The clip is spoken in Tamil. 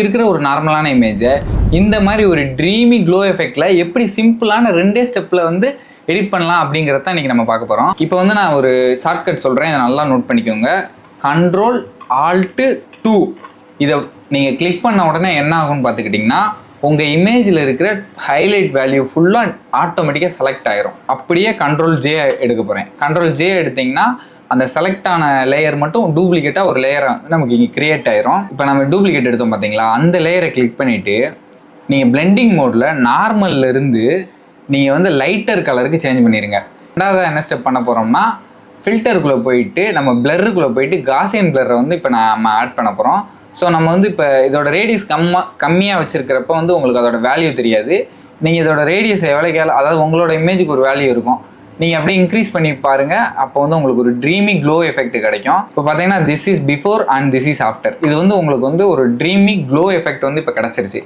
இருக்கிற ஒரு நார்மலான இமேஜை இந்த மாதிரி ஒரு ட்ரீமி க்ளோ எஃபெக்ட்ல எப்படி சிம்பிளான 2 ஸ்டெப்ல வந்து எடிட் பண்ணலாம் அப்படிங்கிறத இன்னைக்கு நம்ம பார்க்க போறோம். இப்போ வந்து நான் ஒரு ஷார்ட்கட் சொல்றேன், இதை நல்லா நோட் பண்ணிக்கோங்க. Ctrl+Alt+2 இதை நீங்க கிளிக் பண்ண உடனே என்ன ஆகும்னு பார்த்துக்கிட்டிங்கன்னா உங்க இமேஜில் இருக்கிற ஹைலைட் வேல்யூ ஃபுல்லாக ஆட்டோமேட்டிக்காக செலக்ட் ஆயிரும். அப்படியே Ctrl+J எடுக்க போறேன். Ctrl+J எடுத்தீங்கன்னா அந்த செலக்ட் ஆன லேயர் மட்டும் டூப்ளிகேட்டாக ஒரு லேயரை வந்து நமக்கு இங்கே கிரியேட் ஆயிரும். இப்போ நம்ம டூப்ளிகேட் எடுத்தோம் பார்த்தீங்களா, அந்த லேயரை கிளிக் பண்ணிவிட்டு நீங்கள் பிளெண்டிங் மோடில் நார்மல்ல இருந்து நீங்கள் வந்து லைட்டர் கலருக்கு சேஞ்ச் பண்ணிடுங்க. ரெண்டாவது என்ன ஸ்டெப் பண்ண போகிறோம்னா ஃபில்டருக்குள்ளே போயிட்டு நம்ம பிளருக்குள்ளே போயிட்டு காசியன் பிளரை வந்து இப்போ நம்ம ஆட் பண்ண போகிறோம். ஸோ நம்ம வந்து இப்போ இதோட ரேடியஸ் கம்மியாக வச்சுருக்கிறப்ப வந்து உங்களுக்கு அதோட வேல்யூ தெரியாது. நீங்கள் இதோட ரேடியஸ் எவ்வளோக்கு அதாவது உங்களோட இமேஜுக்கு ஒரு வேல்யூ இருக்கும். நீங்கள் அப்படியே இன்க்ரீஸ் பண்ணி பாருங்க, அப்போ வந்து உங்களுக்கு ஒரு ட்ரீமி க்ளோ எஃபெக்ட் கிடைக்கும். இப்போ பார்த்தீங்கன்னா this is before and this is after. இது வந்து உங்களுக்கு வந்து ஒரு ட்ரீமி க்ளோ எஃபெக்ட் வந்து இப்போ கிடச்சிருச்சு.